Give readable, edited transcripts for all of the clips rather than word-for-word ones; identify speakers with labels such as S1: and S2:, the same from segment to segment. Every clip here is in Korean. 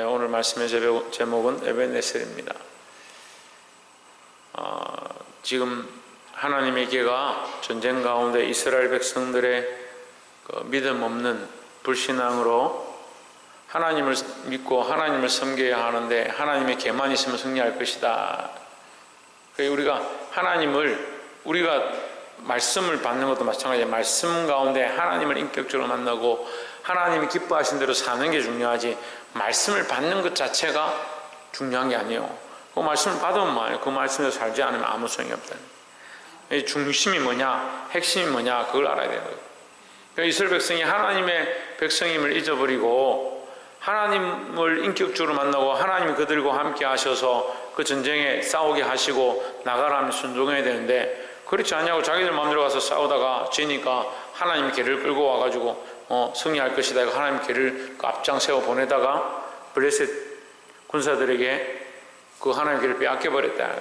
S1: 오늘 말씀의 제목은 에벤네셀입니다. 지금 하나님의 계가 전쟁 가운데 이스라엘 백성들의 믿음 없는 불신앙으로 하나님을 믿고 하나님을 섬겨야 하는데 하나님의 계만 있으면 승리할 것이다. 우리가 우리가 말씀을 받는 것도 마찬가지예요. 말씀 가운데 하나님을 인격적으로 만나고 하나님이 기뻐하신 대로 사는 게 중요하지, 말씀을 받는 것 자체가 중요한 게 아니에요. 그 말씀을 받으면 뭐예요? 그 말씀대로 살지 않으면 아무 소용이 없다. 중심이 뭐냐, 핵심이 뭐냐, 그걸 알아야 되는 거예요. 그러니까 이스라엘 백성이 하나님의 백성임을 잊어버리고 하나님을 인격적으로 만나고 하나님이 그들과 함께 하셔서 그 전쟁에 싸우게 하시고 나가라 하면 순종해야 되는데, 그렇지 않냐고 자기들 마음대로 가서 싸우다가 지니까 하나님이 걔를 끌고 와가지고 승리할 것이다. 하나님 걔를 앞장 세워 보내다가 블레셋 군사들에게 그 하나님 걔를 빼앗겨버렸다.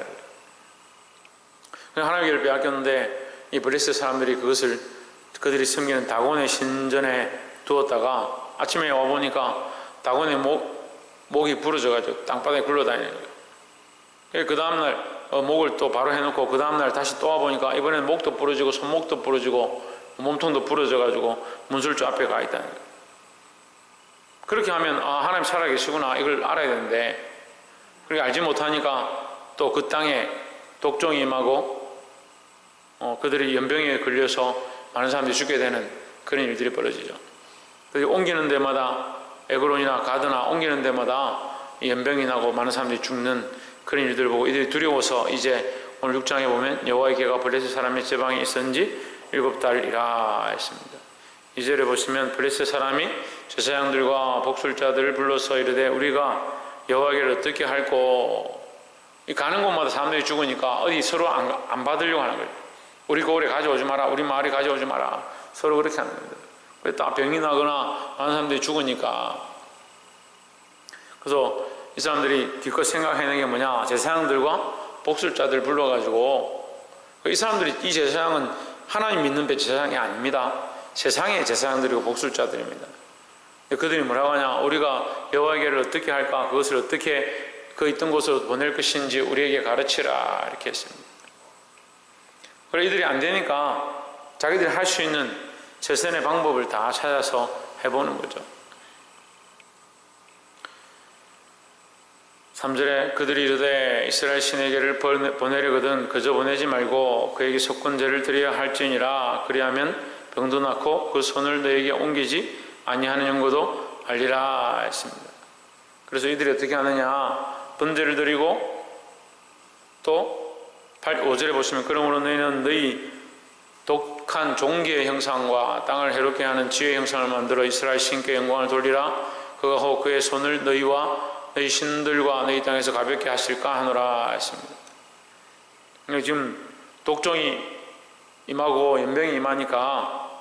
S1: 하나님 걔를 빼앗겼는데 이 블레셋 사람들이 그들이 섬기는 다곤의 신전에 두었다가 아침에 와보니까 다곤의 목이 부러져가지고 땅바닥에 굴러다니는 거예요. 그 다음날 목을 또 바로 해놓고 그 다음날 다시 또 와보니까 이번에는 목도 부러지고 손목도 부러지고 몸통도 부러져가지고 문술주 앞에 가 있다는 거예요. 그렇게 하면 하나님 살아계시구나 이걸 알아야 되는데, 그렇게 알지 못하니까 또 그 땅에 독종이 임하고 그들이 연병에 걸려서 많은 사람들이 죽게 되는 그런 일들이 벌어지죠. 옮기는 데마다 에그론이나 가드나 옮기는 데마다 연병이 나고 많은 사람들이 죽는 그런 일들을 보고 이들이 두려워서 이제 오늘 6장에 보면 여호와의 계가 블레셋 사람의 제방에 있었는지 7달이라 했습니다. 2절에 보시면 블레셋 사람이 제사장들과 복술자들을 불러서 이르되 우리가 여호와의 계를 어떻게 할꼬. 가는 곳마다 사람들이 죽으니까 어디 서로 안 받으려고 하는 거예요. 우리 고을에 가져오지 마라, 우리 마을에 가져오지 마라, 서로 그렇게 하는 겁니다. 그랬다 병이 나거나 많은 사람들이 죽으니까. 그래서 이 사람들이 기껏 생각해내는 게 뭐냐, 제사장들과 복술자들 불러가지고, 이 사람들이, 이 제사장은 하나님 믿는 제사장이 아닙니다. 세상의 제사장들이고 복술자들입니다. 그들이 뭐라고 하냐, 우리가 여호와의 계를 어떻게 할까, 그것을 어떻게 그 있던 곳으로 보낼 것인지 우리에게 가르치라 이렇게 했습니다. 그래 이들이 안 되니까 자기들이 할 수 있는 최선의 방법을 다 찾아서 해보는 거죠. 3절에 그들이 이르되 이스라엘 신에게를 보내려거든 그저 보내지 말고 그에게 속건제를 드려야 할지니라. 그리하면 병도 낫고 그 손을 너에게 옮기지 아니하는 연고도 알리라 했습니다. 그래서 이들이 어떻게 하느냐, 번제를 드리고 또 5절에 보시면 그러므로 너희는 너희 독한 종기의 형상과 땅을 해롭게 하는 지혜의 형상을 만들어 이스라엘 신께 영광을 돌리라. 그가 혹 그의 손을 너희와 너희 신들과 너희 땅에서 가볍게 하실까 하노라 했습니다. 지금 독종이 임하고 연병이 임하니까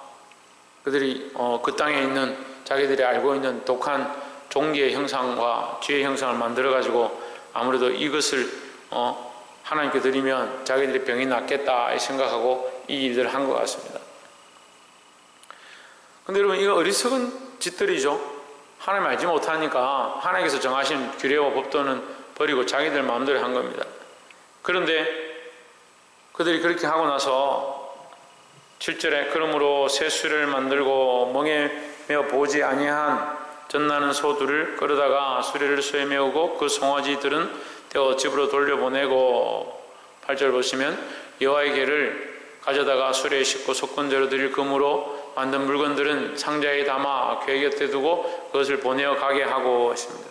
S1: 그들이 그 땅에 있는 자기들이 알고 있는 독한 종기의 형상과 지혜의 형상을 만들어 가지고 아무래도 이것을 하나님께 드리면 자기들의 병이 낫겠다 생각하고 이 일들을 한 것 같습니다. 근데 여러분, 이거 어리석은 짓들이죠. 하나님 알지 못하니까 하나님께서 정하신 규례와 법도는 버리고 자기들 마음대로 한 겁니다. 그런데 그들이 그렇게 하고 나서 7절에 그러므로 새 수레를 만들고 멍에 메어 보지 아니한 젖나는 소들을 끌어다가 수레를 쇠에 메우고 그 송아지들은 떼어 집으로 돌려보내고, 8절 보시면 여호와의 계를 가져다가 수레에 싣고 속건제로 드릴 금으로 만든 물건들은 상자에 담아 궤 곁에 두고 그것을 보내어 가게 하고 했습니다.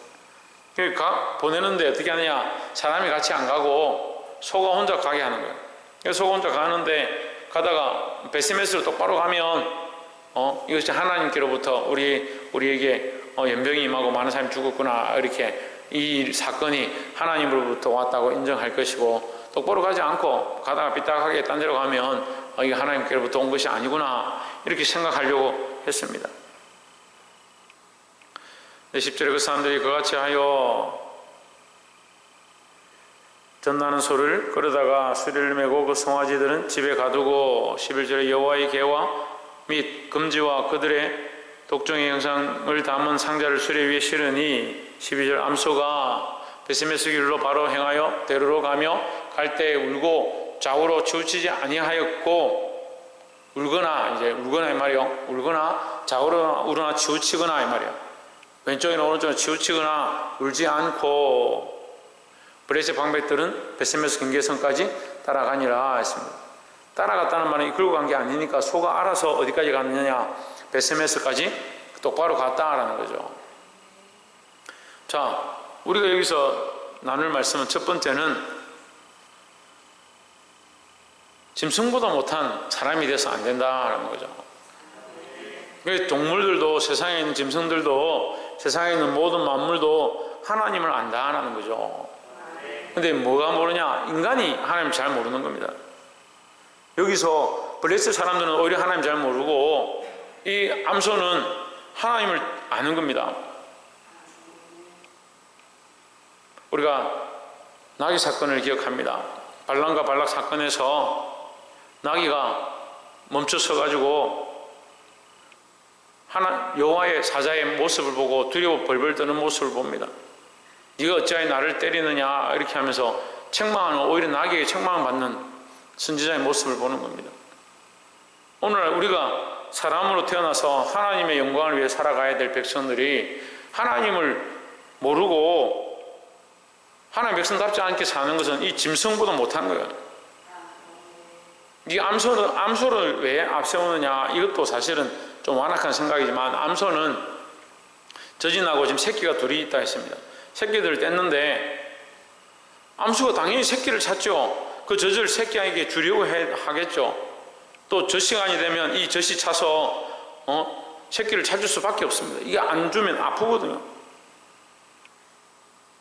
S1: 보내는데 어떻게 하느냐, 사람이 같이 안 가고 소가 혼자 가게 하는 거예요. 소가 혼자 가는데 가다가 베스메스로 똑바로 가면 이것이 하나님께로부터 우리에게 연병이 임하고 많은 사람이 죽었구나, 이렇게 이 사건이 하나님으로부터 왔다고 인정할 것이고, 똑바로 가지 않고 가다가 삐딱하게 딴 데로 가면 이게 하나님께로부터 온 것이 아니구나 이렇게 생각하려고 했습니다. 10절에 그 사람들이 그같이 하여 젖나는 소를 끌어다가 수레를 메고 그 송아지들은 집에 가두고, 11절에 여호와의 계와 및 금지와 그들의 독종의 형상을 담은 상자를 수레 위에 실으니 12절 암소가 베세메스 길로 바로 행하여 데르로 가며 갈 때에 울고 좌우로 치우치지 아니하였고 울거나 이 말이요. 울거나 좌우로 울거나 치우치거나 이 말이요. 왼쪽이나 오른쪽으로 치우치거나 울지 않고 브레스 방백들은 베세메스 경계선까지 따라가니라 했습니다. 따라갔다는 말은 이끌고 간 게 아니니까 소가 알아서 어디까지 갔느냐, 베세메스까지 똑바로 갔다라는 거죠. 자, 우리가 여기서 나눌 말씀은 첫 번째는 짐승보다 못한 사람이 돼서 안 된다라는 거죠. 동물들도, 세상에 있는 짐승들도, 세상에 있는 모든 만물도 하나님을 안다라는 거죠. 근데 뭐가 모르냐? 인간이 하나님을 잘 모르는 겁니다. 여기서 블레셋 사람들은 오히려 하나님 잘 모르고 이 암소는 하나님을 아는 겁니다. 우리가 나귀 사건을 기억합니다. 발람과 발락 사건에서 나귀가 멈춰서 가지고 여호와의 사자의 모습을 보고 두려워 벌벌 떠는 모습을 봅니다. 네가 어찌하여 나를 때리느냐 이렇게 하면서 책망하는, 오히려 나귀에게 책망을 받는 선지자의 모습을 보는 겁니다. 오늘날 우리가 사람으로 태어나서 하나님의 영광을 위해 살아가야 될 백성들이 하나님을 모르고 하나님 백성답지 않게 사는 것은 이 짐승보다 못한 거예요. 이 암소를 왜 앞세우느냐, 이것도 사실은 좀 완악한 생각이지만 암소는 젖이 나고 지금 새끼가 둘이 있다 했습니다. 새끼들을 뗐는데 암소가 당연히 새끼를 찾죠. 그 젖을 새끼에게 주려고 하겠죠. 또 젖시간이 되면 이 젖이 차서 새끼를 찾을 수밖에 없습니다. 이게 안 주면 아프거든요.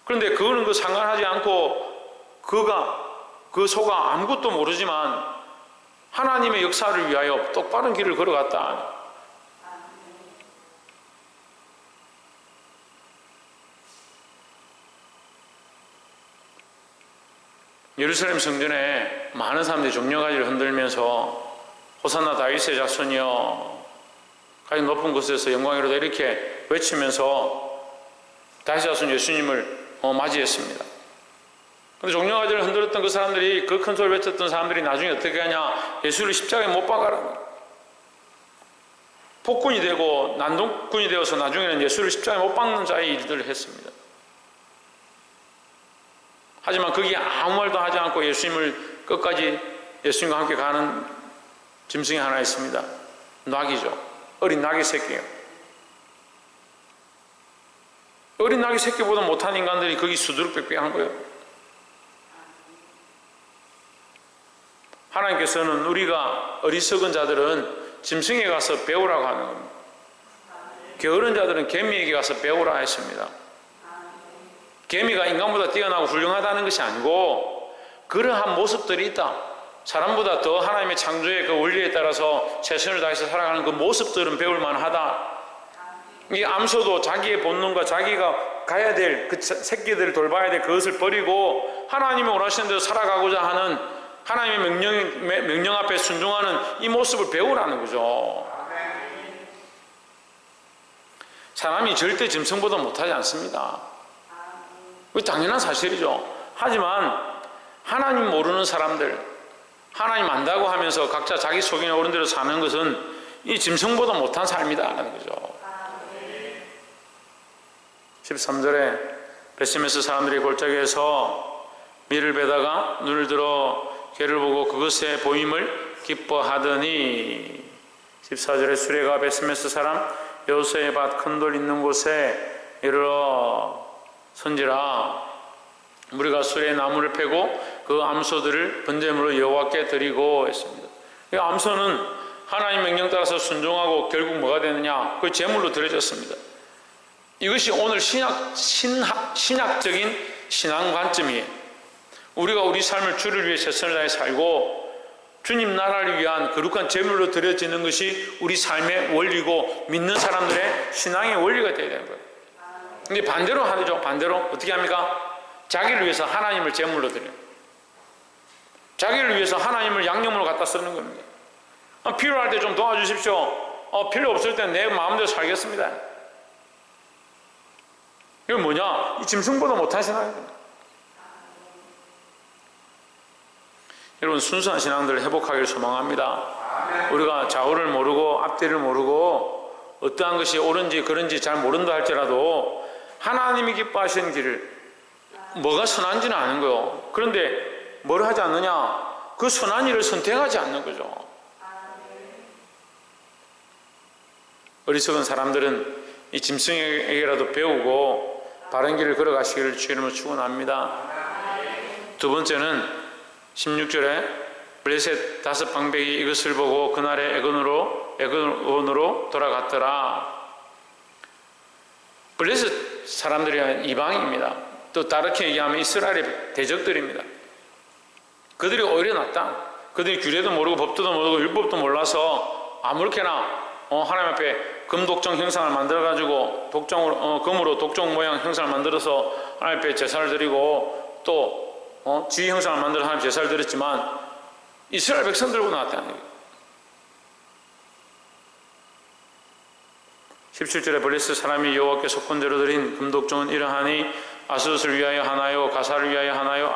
S1: 그런데 그거는 상관하지 않고 그 소가 아무것도 모르지만 하나님의 역사를 위하여 똑바른 길을 걸어갔다. 예루살렘 성전에 많은 사람들이 종려가지를 흔들면서 호산나 다윗의 자손이여 가장 높은 곳에서 영광이로다 이렇게 외치면서 다윗의 자손 예수님을 맞이했습니다. 그런데 종려가지를 흔들었던 그 사람들이, 그 큰 소리를 외쳤던 사람들이 나중에 어떻게 하냐, 예수를 십자가에 못 박아라. 폭군이 되고 난동꾼이 되어서 나중에는 예수를 십자가에 못 박는 자의 일들을 했습니다. 하지만 거기에 아무 말도 하지 않고 예수님을 끝까지 예수님과 함께 가는 짐승이 하나 있습니다. 나귀죠. 어린 나귀 새끼예요. 어린 나귀 새끼보다 못한 인간들이 거기 수두룩빽빽한 거예요. 하나님께서는 우리가 어리석은 자들은 짐승에 가서 배우라고 하는 겁니다. 게으른 자들은 개미에게 가서 배우라 했습니다. 개미가 인간보다 뛰어나고 훌륭하다는 것이 아니고 그러한 모습들이 있다. 사람보다 더 하나님의 창조의 그 원리에 따라서 최선을 다해서 살아가는 그 모습들은 배울 만하다. 이 암소도 자기의 본능과 자기가 가야 될 그 새끼들을 돌봐야 될 그것을 버리고 하나님의 원하시는 대로 살아가고자 하는 하나님의 명령 앞에 순종하는 이 모습을 배우라는 거죠. 사람이 절대 짐승보다 못하지 않습니다. 당연한 사실이죠. 하지만 하나님 모르는 사람들, 하나님 안다고 하면서 각자 자기 속에 오른 대로 사는 것은 이 짐승보다 못한 삶이다라는 거죠. 13절에 베세메스 사람들이 골짜기에서 밀을 베다가 눈을 들어 개를 보고 그것의 보임을 기뻐하더니 14절에 수레가 베세메스 사람 여호수아의 밭 큰 돌 있는 곳에 이르러 선지라 우리가 수레에 나무를 패고 그 암소들을 번제물로 여호와께 드리고 했습니다. 이 암소는 하나님 명령 따라서 순종하고 결국 뭐가 되느냐? 그 제물로 드려졌습니다. 이것이 오늘 신학적인 신앙 관점이에요. 우리가 우리 삶을 주를 위해 최선을 다해 살고 주님 나라를 위한 거룩한 제물로 드려지는 것이 우리 삶의 원리고 믿는 사람들의 신앙의 원리가 되어야 되는 거예요. 근데 반대로 하죠. 반대로 어떻게 합니까? 자기를 위해서 하나님을 제물로 드려요. 자기를 위해서 하나님을 양념으로 갖다 쓰는 겁니다. 필요할 때 좀 도와주십시오. 필요 없을 때 내 마음대로 살겠습니다. 이건 뭐냐? 이 짐승보다 못한 신앙입니다. 여러분, 순수한 신앙들을 회복하기를 소망합니다. 우리가 좌우를 모르고 앞뒤를 모르고 어떠한 것이 옳은지 그른지 잘 모른다 할지라도 하나님이 기뻐하시는 길을, 뭐가 선한지는 아는 거요. 그런데 뭘 하지 않느냐? 그 선한 일을 선택하지 않는 거죠. 어리석은 사람들은 이 짐승에게라도 배우고 바른 길을 걸어가시기를 주의 이름으로 축원합니다. 두 번째는 16절에 블레셋 5 방백이 이것을 보고 그날에 에곤으로 돌아갔더라. 블레셋 사람들이 이방입니다. 또 다르게 얘기하면 이스라엘의 대적들입니다. 그들이 오히려 낫다. 그들이 규례도 모르고 법도 모르고 율법도 몰라서 아무렇게나 하나님 앞에 금독정 형상을 만들어가지고 금으로 독종 모양 형상을 만들어서 하나님 앞에 제사를 드리고 또 지휘 형상을 만들어서 하나님 제사를 드렸지만 이스라엘 백성들보다 낫다는 거예요. 17절에 블레셋 사람이 여호와께 속건제로 드린 금독종은 이러하니 아스돗을 위하여 하나요, 가사를 위하여 하나요,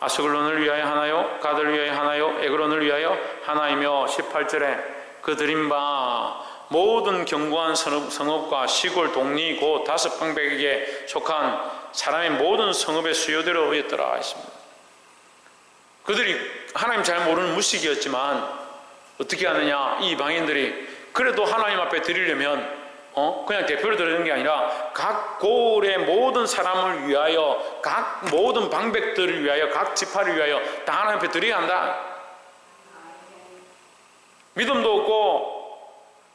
S1: 아스글론을 위하여 하나요, 가드를 위하여 하나요, 에그론을 위하여 하나이며 18절에 그 드린 바 모든 견고한 성읍과 시골 동리 곧 5 방백에게 속한 사람의 모든 성읍의 수요대로 였더라 했습니다. 그들이 하나님 잘 모르는 무식이었지만 어떻게 하느냐? 이 이방인들이 그래도 하나님 앞에 드리려면 그냥 대표로 드리는 게 아니라 각 고을의 모든 사람을 위하여, 각 모든 방백들을 위하여, 각 지파를 위하여 다 하나님 앞에 드려야 한다. 믿음도 없고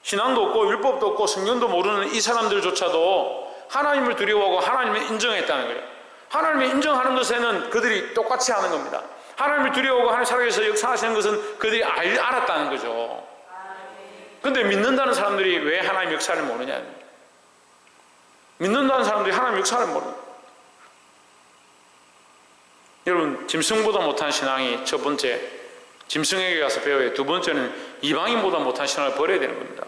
S1: 신앙도 없고 율법도 없고 성경도 모르는 이 사람들조차도 하나님을 두려워하고 하나님을 인정했다는 거예요. 하나님을 인정하는 것에는 그들이 똑같이 하는 겁니다. 하나님을 두려워하고 하나님 살아계셔서 역사하시는 것은 그들이 알았다는 거죠. 그런데 믿는다는 사람들이 왜 하나님 역사를 모르냐? 믿는다는 사람들이 하나님 역사를 모릅니다. 여러분, 짐승보다 못한 신앙이 첫 번째, 짐승에게 가서 배워야. 두 번째는 이방인보다 못한 신앙을 버려야 되는 겁니다.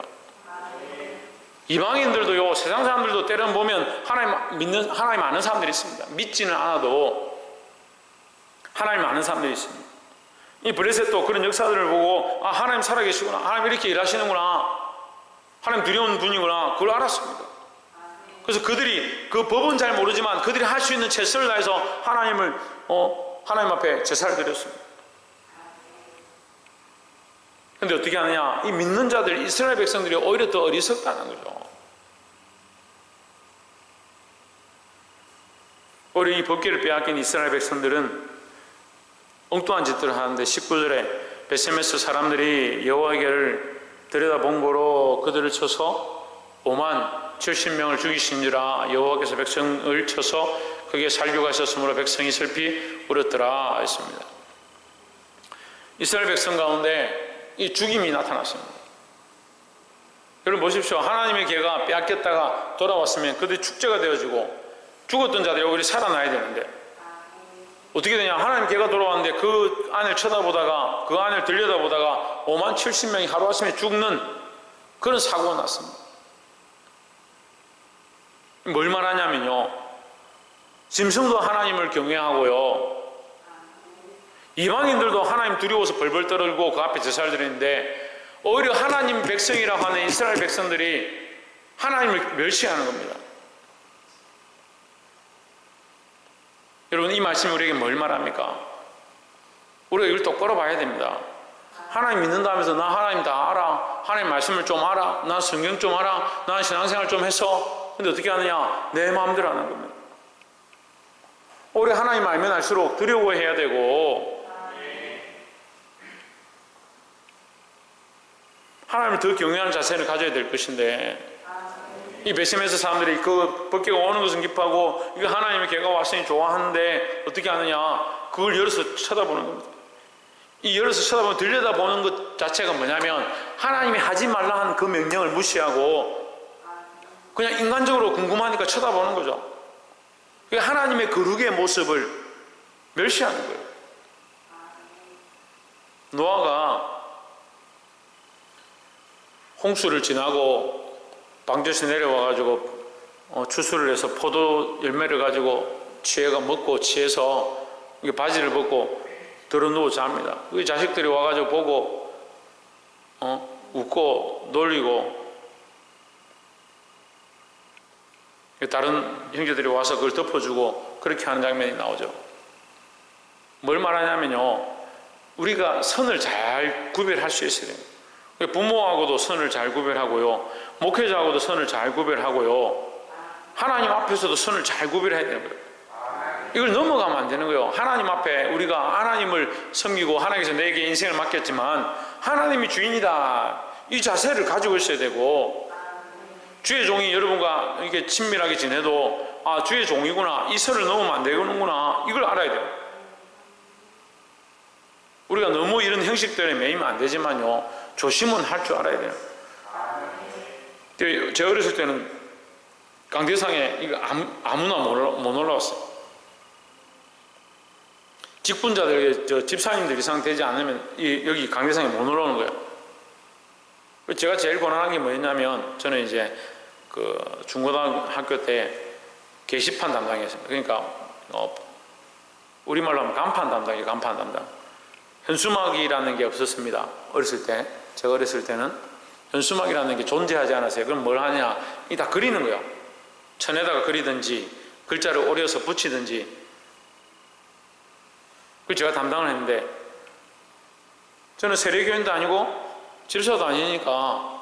S1: 이방인들도요, 세상 사람들도 때론 보면 하나님 아는 사람들이 있습니다. 믿지는 않아도 하나님 아는 사람들이 있습니다. 이 블레셋도 그런 역사들을 보고 하나님 살아계시구나, 하나님 이렇게 일하시는구나, 하나님 두려운 분이구나, 그걸 알았습니다. 그래서 그들이 그 법은 잘 모르지만 그들이 할 수 있는 최선을 다해서 하나님 앞에 제사를 드렸습니다. 근데 어떻게 하느냐? 이 믿는 자들, 이스라엘 백성들이 오히려 더 어리석다는 거죠. 오히려 이 법궤를 빼앗긴 이스라엘 백성들은 엉뚱한 짓들을 하는데 19절에 베세메스 사람들이 여호와께를 들여다본 거로 그들을 쳐서 5만 70명을 죽이신지라. 여호와께서 백성을 쳐서 그게 살교가 있었으므로 백성이 슬피 울었더라 했습니다. 이스라엘 백성 가운데 이 죽임이 나타났습니다. 여러분 보십시오. 하나님의 개가 빼앗겼다가 돌아왔으면 그들이 축제가 되어지고 죽었던 자들이 오히려 살아나야 되는데 어떻게 되냐? 하나님 개가 돌아왔는데 그 안을 쳐다보다가, 그 안을 들여다보다가 5만 70명이 하루아침에 죽는 그런 사고가 났습니다. 뭘 말하냐면요, 짐승도 하나님을 경외하고요, 이방인들도 하나님 두려워서 벌벌 떨고 그 앞에 제사를 드리는데 오히려 하나님 백성이라고 하는 이스라엘 백성들이 하나님을 멸시하는 겁니다. 여러분, 이 말씀이 우리에게 뭘 말합니까? 우리가 이걸 똑바로 봐야 됩니다. 하나님 믿는다 하면서 나 하나님 다 알아, 하나님 말씀을 좀 알아, 나 성경 좀 알아, 나 신앙생활 좀 했어. 근데 어떻게 하느냐? 내 마음대로 하는 겁니다. 오히려 하나님 알면 알수록 두려워해야 되고 하나님을 더 경외하는 자세를 가져야 될 것인데, 이 베세메스 사람들이 그 법궤가 오는 것은 기뻐하고 이거 하나님의 개가 왔으니 좋아하는데 어떻게 하느냐? 그걸 열어서 쳐다보는 겁니다. 이 열어서 쳐다보면 들여다보는 것 자체가 뭐냐면 하나님이 하지 말라 한 그 명령을 무시하고 그냥 인간적으로 궁금하니까 쳐다보는 거죠. 하나님의 거룩의 모습을 멸시하는 거예요. 노아가 홍수를 지나고 방주에서 내려와가지고 추수를 해서 포도 열매를 가지고 취해가 먹고 취해서 이게 바지를 벗고 들어누워 잡니다. 그 자식들이 와가지고 보고 웃고 놀리고 다른 형제들이 와서 그걸 덮어주고 그렇게 하는 장면이 나오죠. 뭘 말하냐면요, 우리가 선을 잘 구별할 수 있어야 돼요. 부모하고도 선을 잘 구별하고요, 목회자하고도 선을 잘 구별하고요, 하나님 앞에서도 선을 잘 구별해야 되는 거예요. 이걸 넘어가면 안 되는 거예요. 하나님 앞에 우리가 하나님을 섬기고 하나님께서 내게 인생을 맡겼지만 하나님이 주인이다, 이 자세를 가지고 있어야 되고, 주의 종이 여러분과 이렇게 친밀하게 지내도 주의 종이구나, 이 선을 넘으면 안 되는구나, 이걸 알아야 돼요. 우리가 너무 이런 형식들에 매이면 안 되지만요, 조심은 할 줄 알아야 돼요. 제가 어렸을 때는 강대상에 이거 아무나 못 올라왔어요. 직분자들, 집사님들 이상 되지 않으면 여기 강대상에 못 올라오는 거예요. 제가 제일 고난한 게 뭐였냐면, 저는 이제 그 중고등학교 때 게시판 담당이었습니다. 그러니까 우리말로 하면 간판 담당이에요. 간판 담당. 현수막이라는 게 없었습니다. 어렸을 때. 제가 어렸을 때는 현수막이라는 게 존재하지 않았어요. 그럼 뭘 하냐, 이 다 그리는 거예요. 천에다가 그리든지 글자를 오려서 붙이든지. 그걸 제가 담당을 했는데, 저는 세례교인도 아니고 집사도 아니니까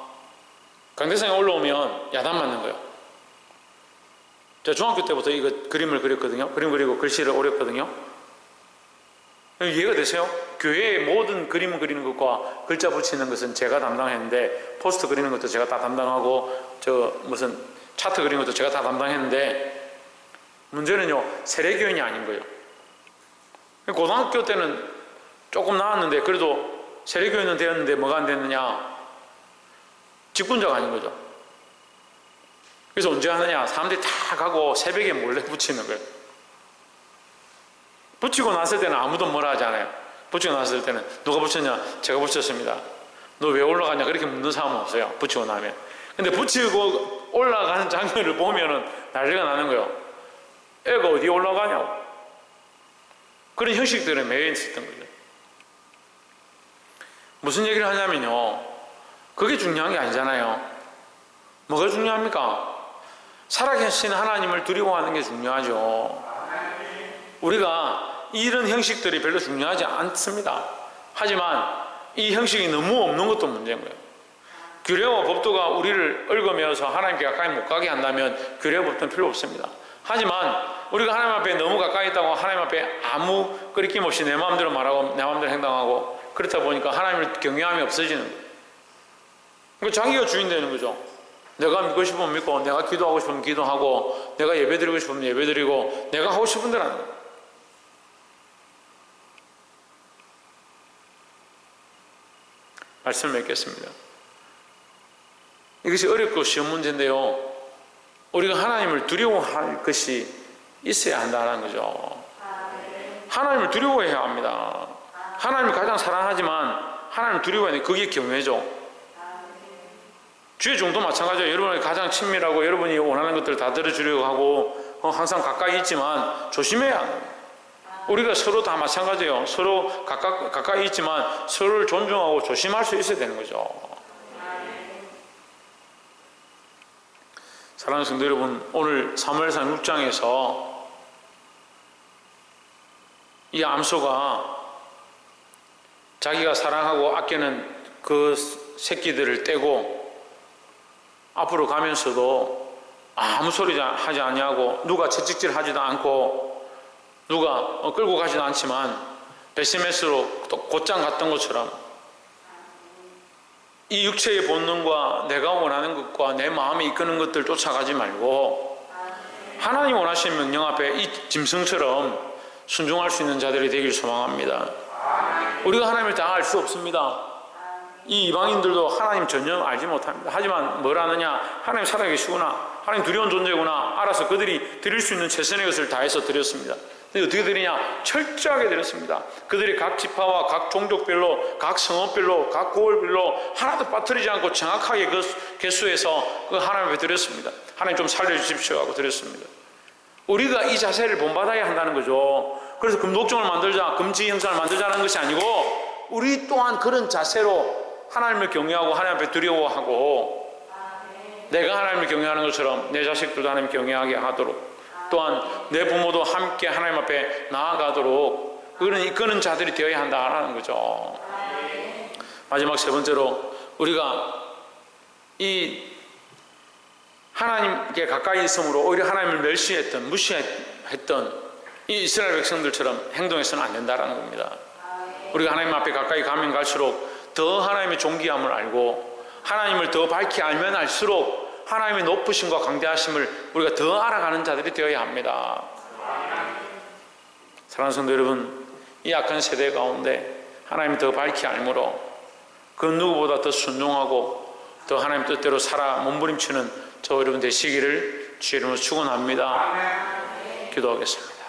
S1: 강대상에 올라오면 야단 맞는 거예요. 제가 중학교 때부터 이거 그림을 그렸거든요. 그림 그리고 글씨를 오렸거든요. 이해가 되세요? 교회의 모든 그림 그리는 것과 글자 붙이는 것은 제가 담당했는데, 포스터 그리는 것도 제가 다 담당하고, 무슨 차트 그리는 것도 제가 다 담당했는데, 문제는요, 세례교인이 아닌 거예요. 고등학교 때는 조금 나았는데 그래도 세례교인은 되었는데 뭐가 안 됐느냐, 직분자가 아닌 거죠. 그래서 언제 하느냐, 사람들이 다 가고 새벽에 몰래 붙이는 거예요. 붙이고 났을 때는 아무도 뭐라 하지 않아요. 붙이고 났을 때는 누가 붙였냐, 제가 붙였습니다. 너 왜 올라가냐, 그렇게 묻는 사람은 없어요. 붙이고 나면. 근데 붙이고 올라가는 장면을 보면은 난리가 나는 거예요. 애가 어디 올라가냐고. 그런 형식들에 매여 있었던 거죠. 무슨 얘기를 하냐면요, 그게 중요한 게 아니잖아요. 뭐가 중요합니까? 살아계신 하나님을 두려워하는 게 중요하죠. 우리가 이런 형식들이 별로 중요하지 않습니다. 하지만 이 형식이 너무 없는 것도 문제인 거예요. 규례와 법도가 우리를 얽어매어서 하나님께 가까이 못 가게 한다면 규례와 법도는 필요 없습니다. 하지만 우리가 하나님 앞에 너무 가까이 있다고 하나님 앞에 아무 끄리낌 없이 내 마음대로 말하고 내 마음대로 행동하고, 그렇다 보니까 하나님을 경외함이 없어지는 거예요. 그러니까 자기가 주인 되는 거죠. 내가 믿고 싶으면 믿고, 내가 기도하고 싶으면 기도하고, 내가 예배드리고 싶으면 예배드리고, 내가 하고 싶은 대로 하는 거예요. 말씀을 맺겠습니다. 이것이 어렵고 쉬운 문제인데요, 우리가 하나님을 두려워할 것이 있어야 한다는 거죠. 하나님을 두려워해야 합니다. 하나님을 가장 사랑하지만 하나님을 두려워해야 돼. 그게 경외죠. 주의 종도 마찬가지예요. 여러분이 가장 친밀하고 여러분이 원하는 것들을 다 들어주려고 하고 항상 가까이 있지만 조심해야 합니다. 우리가 서로 다 마찬가지예요. 서로 가까이 있지만 서로를 존중하고 조심할 수 있어야 되는 거죠. 사랑하는 성도 여러분, 오늘 사무엘상 6장에서 이 암소가 자기가 사랑하고 아끼는 그 새끼들을 떼고 앞으로 가면서도 아무 소리 하지 아니하고, 누가 채찍질 하지도 않고 누가 끌고 가지도 않지만 베스메스로 또 곧장 갔던 것처럼 이 육체의 본능과 내가 원하는 것과 내 마음이 이끄는 것들 쫓아가지 말고 하나님 원하시는 명령 앞에 이 짐승처럼 순종할 수 있는 자들이 되길 소망합니다. 우리가 하나님을 다 알 수 없습니다. 이 이방인들도 하나님 전혀 알지 못합니다. 하지만 뭘 아느냐, 하나님 살아계시구나, 하나님 두려운 존재구나 알아서 그들이 드릴 수 있는 최선의 것을 다해서 드렸습니다. 근데 어떻게 드리냐, 철저하게 드렸습니다. 그들이 각 지파와 각 종족별로, 각 성읍별로, 각 고을별로 하나도 빠뜨리지 않고 정확하게 그 개수해서 그 하나님 앞에 드렸습니다. 하나님 좀 살려주십시오 하고 드렸습니다. 우리가 이 자세를 본받아야 한다는 거죠. 그래서 금독종을 만들자, 금지 형상을 만들자는 것이 아니고 우리 또한 그런 자세로 하나님을 경외하고 하나님 앞에 두려워하고 내가 하나님을 경외하는 것처럼 내 자식들도 하나님 경외하게 하도록 또한 내 부모도 함께 하나님 앞에 나아가도록 이끄는 자들이 되어야 한다는 거죠. 마지막 세 번째로 우리가 이 하나님께 가까이 있음으로 오히려 하나님을 멸시했던 무시했던 이 이스라엘 백성들처럼 행동해서는 안 된다는 겁니다. 우리가 하나님 앞에 가까이 가면 갈수록 더 하나님의 존귀함을 알고 하나님을 더 밝히 알면 알수록 하나님의 높으심과 강대하심을 우리가 더 알아가는 자들이 되어야 합니다. 사랑하는 성도 여러분, 이 악한 세대 가운데 하나님을 더 밝히 알므로 그 누구보다 더 순종하고 더 하나님 뜻대로 살아 몸부림치는 저 여러분 되시기를 주의 이름으로 축원합니다. 기도하겠습니다.